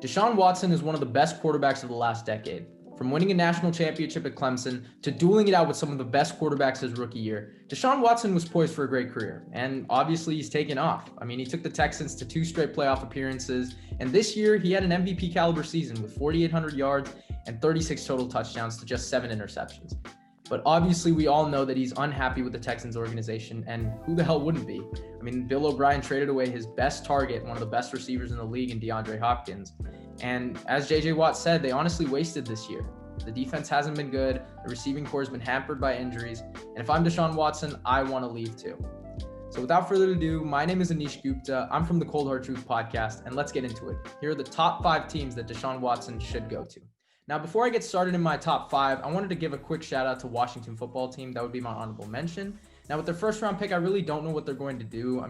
Deshaun Watson is one of the best quarterbacks of the last decade. From winning a national championship at Clemson to dueling it out with some of the best quarterbacks his rookie year, Deshaun Watson was poised for a great career. And obviously, he's taken off. He took the Texans to 2 straight playoff appearances. And this year, he had an MVP caliber season with 4,800 yards and 36 total touchdowns to just 7 interceptions. But obviously, we all know that he's unhappy with the Texans organization, and who the hell wouldn't be? Bill O'Brien traded away his best target, one of the best receivers in the league in DeAndre Hopkins. And as JJ Watt said, they honestly wasted this year. The defense hasn't been good. The receiving corps has been hampered by injuries. And if I'm Deshaun Watson, I want to leave too. So without further ado, my name is Anish Gupta. I'm from the Cold Hard Truth podcast, and let's get into it. Here are the top 5 teams that Deshaun Watson should go to. Now, before I get started in my top 5, I wanted to give a quick shout out to Washington football team. That would be my honorable mention. Now, with their first round pick, I really don't know what they're going to do.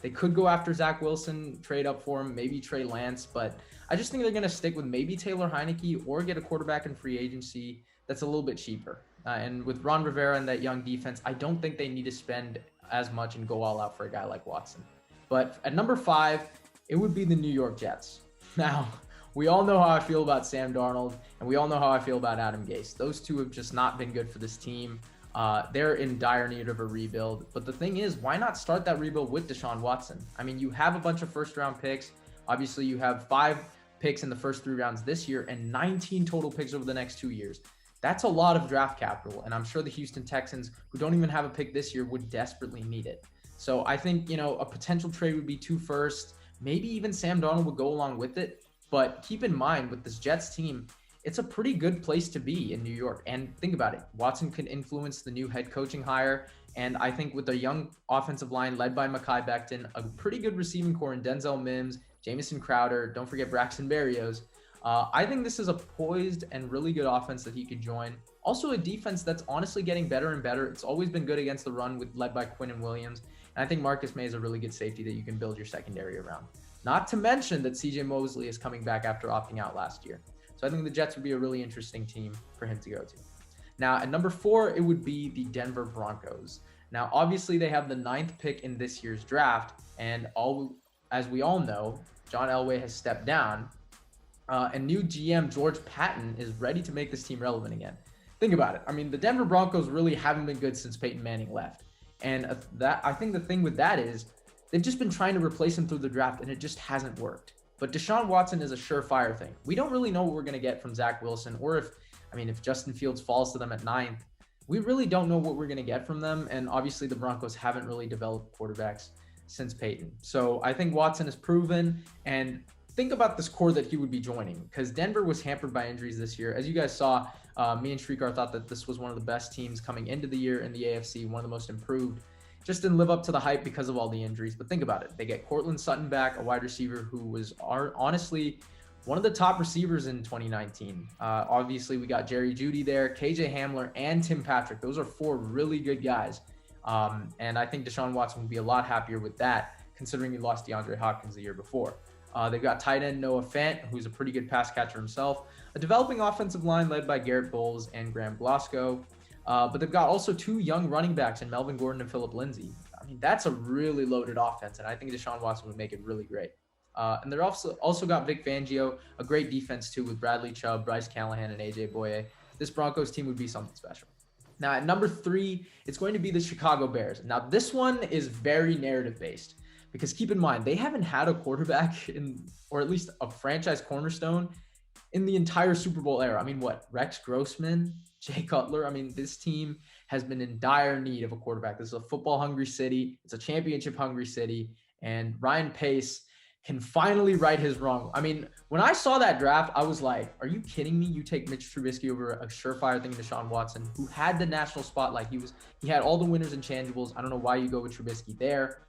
They could go after Zach Wilson, trade up for him, maybe Trey Lance, but I just think they're going to stick with maybe Taylor Heineke or get a quarterback in free agency that's a little bit cheaper. And with Ron Rivera and that young defense, I don't think they need to spend as much and go all out for a guy like Watson. But at number 5, it would be the New York Jets. Now, we all know how I feel about Sam Darnold, and we all know how I feel about Adam Gase. Those two have just not been good for this team. They're in dire need of a rebuild. But the thing is, why not start that rebuild with Deshaun Watson? You have a bunch of first-round picks. Obviously, you have 5 picks in the first 3 rounds this year and 19 total picks over the next 2 years. That's a lot of draft capital, and I'm sure the Houston Texans, who don't even have a pick this year, would desperately need it. So I think, a potential trade would be 2 firsts. Maybe even Sam Darnold would go along with it. But keep in mind, with this Jets team, it's a pretty good place to be in New York. And think about it. Watson can influence the new head coaching hire. And I think with a young offensive line led by Mekhi Becton, a pretty good receiving core in Denzel Mims, Jamison Crowder, don't forget Braxton Berrios. I think this is a poised and really good offense that he could join. Also a defense that's honestly getting better and better. It's always been good against the run led by Quinnen Williams. And I think Marcus May is a really good safety that you can build your secondary around. Not to mention that CJ Mosley is coming back after opting out last year. So I think the Jets would be a really interesting team for him to go to. Now, at number 4, it would be the Denver Broncos. Now, obviously, they have the 9th pick in this year's draft. And as we all know, John Elway has stepped down. And new GM George Patton is ready to make this team relevant again. Think about it. The Denver Broncos really haven't been good since Peyton Manning left. And I think the thing with that is they've just been trying to replace him through the draft, and it just hasn't worked. But Deshaun Watson is a surefire thing. We don't really know what we're going to get from Zach Wilson, or if Justin Fields falls to them at 9th, we really don't know what we're going to get from them. And obviously the Broncos haven't really developed quarterbacks since Peyton. So I think Watson is proven, and think about this core that he would be joining, because Denver was hampered by injuries this year. As you guys saw, me and Shrikar thought that this was one of the best teams coming into the year in the AFC, one of the most improved. Just didn't live up to the hype because of all the injuries. But think about it. They get Cortland Sutton back, a wide receiver who was honestly one of the top receivers in 2019. Obviously, we got Jerry Jeudy there, KJ Hamler, and Tim Patrick. Those are 4 really good guys. And I think Deshaun Watson would be a lot happier with that, considering he lost DeAndre Hopkins the year before. They've got tight end Noah Fant, who's a pretty good pass catcher himself. A developing offensive line led by Garrett Bowles and Graham Glasgow. But they've got also 2 young running backs in Melvin Gordon and Phillip Lindsay. That's a really loaded offense, and I think Deshaun Watson would make it really great. And they're also got Vic Fangio, a great defense too, with Bradley Chubb, Bryce Callahan, and AJ Boye. This Broncos team would be something special. Now, at number 3, it's going to be the Chicago Bears. Now, this one is very narrative-based, because keep in mind, they haven't had a quarterback or at least a franchise cornerstone in the entire Super Bowl era. Rex Grossman, Jay Cutler. This team has been in dire need of a quarterback. This is a football-hungry city. It's a championship-hungry city. And Ryan Pace can finally right his wrong. When I saw that draft, I was like, are you kidding me? You take Mitch Trubisky over a surefire thing, Deshaun Watson, who had the national spotlight. He had all the winners and intangibles. I don't know why you go with Trubisky there.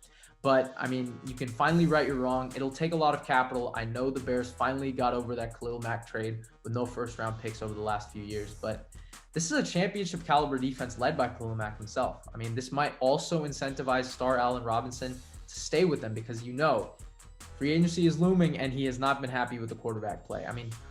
But, you can finally right your wrong. It'll take a lot of capital. I know the Bears finally got over that Khalil Mack trade with no first-round picks over the last few years. But this is a championship caliber defense led by Khalil Mack himself. This might also incentivize star Allen Robinson to stay with them, because free agency is looming and he has not been happy with the quarterback play.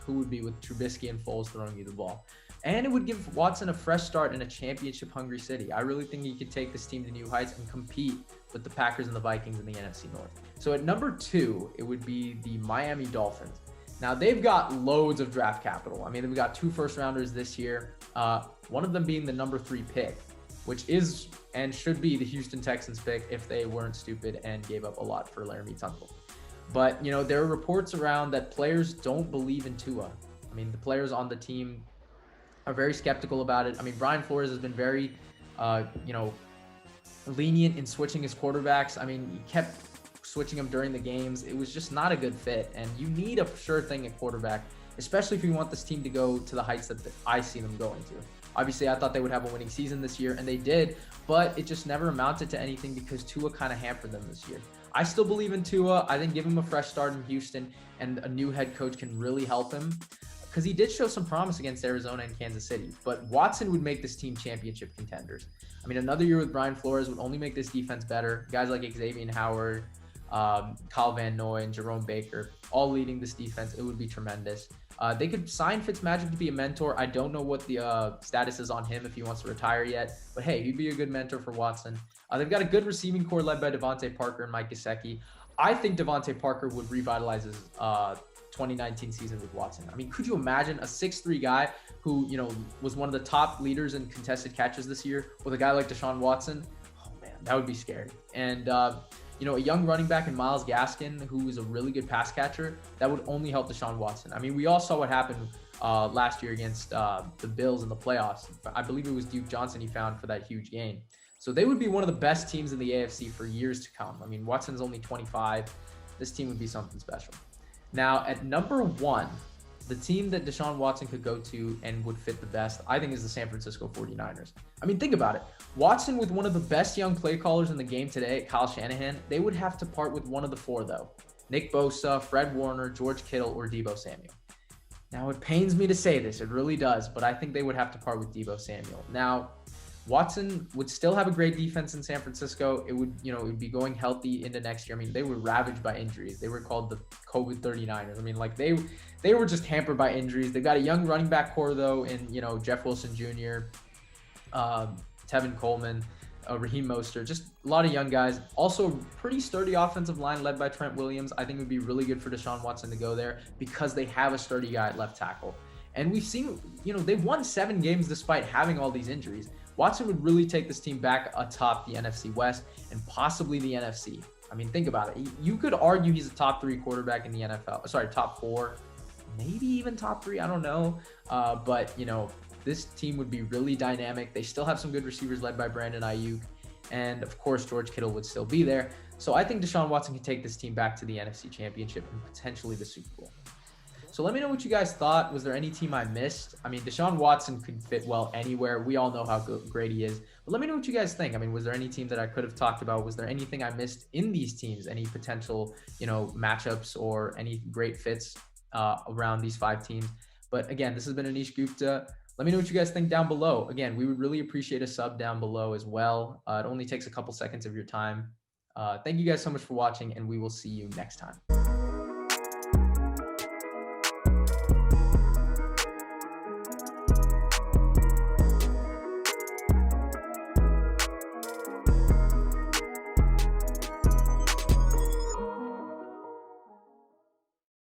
Who would be with Trubisky and Foles throwing you the ball? And it would give Watson a fresh start in a championship-hungry city. I really think he could take this team to new heights and compete with the Packers and the Vikings in the NFC North. So at number 2, it would be the Miami Dolphins. Now, they've got loads of draft capital. I mean, they've got 2 first-rounders this year, one of them being the number 3 pick, which is and should be the Houston Texans pick if they weren't stupid and gave up a lot for Laramie Tunsil. But, there are reports around that players don't believe in Tua. I mean, the players on the team are very skeptical about it. I mean, Brian Flores has been very, lenient in switching his quarterbacks. I mean, he kept switching them during the games. It was just not a good fit. And you need a sure thing at quarterback, especially if you want this team to go to the heights that I see them going to. Obviously, I thought they would have a winning season this year, and they did, but it just never amounted to anything because Tua kind of hampered them this year. I still believe in Tua. I think give him a fresh start in Houston, and a new head coach can really help him because he did show some promise against Arizona and Kansas City. But Watson would make this team championship contenders. I mean, another year with Brian Flores would only make this defense better. Guys like Xavier Howard, Kyle Van Noy, and Jerome Baker, all leading this defense. It would be tremendous. They could sign Fitzmagic to be a mentor. I don't know what the status is on him if he wants to retire yet. But hey, he'd be a good mentor for Watson. They've got a good receiving core led by Devontae Parker and Mike Gesicki. I think Devontae Parker would revitalize his 2019 season with Watson. I mean, could you imagine a 6'3" guy who, was one of the top leaders in contested catches this year with a guy like Deshaun Watson? Oh, man, that would be scary. And, a young running back in Myles Gaskin, who is a really good pass catcher, that would only help Deshaun Watson. I mean, we all saw what happened last year against the Bills in the playoffs. I believe it was Duke Johnson he found for that huge gain. So they would be one of the best teams in the AFC for years to come. I mean, Watson's only 25. This team would be something special. Now, at number 1, the team that Deshaun Watson could go to and would fit the best, I think, is the San Francisco 49ers. I mean, think about it. Watson with one of the best young play callers in the game today, Kyle Shanahan, they would have to part with one of the 4, though. Nick Bosa, Fred Warner, George Kittle, or Deebo Samuel. Now, it pains me to say this. It really does. But I think they would have to part with Deebo Samuel. Now, Watson would still have a great defense in San Francisco. It would, it would be going healthy into next year. I mean, they were ravaged by injuries. They were called the COVID 39ers. I mean, like they were just hampered by injuries. They've got a young running back core though in, Jeff Wilson Jr., Tevin Coleman, Raheem Mostert, just a lot of young guys. Also, pretty sturdy offensive line led by Trent Williams. I think it would be really good for Deshaun Watson to go there because they have a sturdy guy at left tackle. And we've seen, they've won 7 games despite having all these injuries. Watson would really take this team back atop the NFC West and possibly the NFC. I mean, think about it. You could argue he's a top 3 quarterback in the NFL. Sorry, top 4, maybe even top 3. I don't know. But, this team would be really dynamic. They still have some good receivers led by Brandon Ayuk. And, of course, George Kittle would still be there. So I think Deshaun Watson can take this team back to the NFC Championship and potentially the Super Bowl. So let me know what you guys thought. Was there any team I missed? I mean, Deshaun Watson could fit well anywhere. We all know how great he is. But let me know what you guys think. I mean, was there any team that I could have talked about? Was there anything I missed in these teams? Any potential, matchups or any great fits around these 5 teams? But again, this has been Anish Gupta. Let me know what you guys think down below. Again, we would really appreciate a sub down below as well. It only takes a couple seconds of your time. Thank you guys so much for watching, and we will see you next time.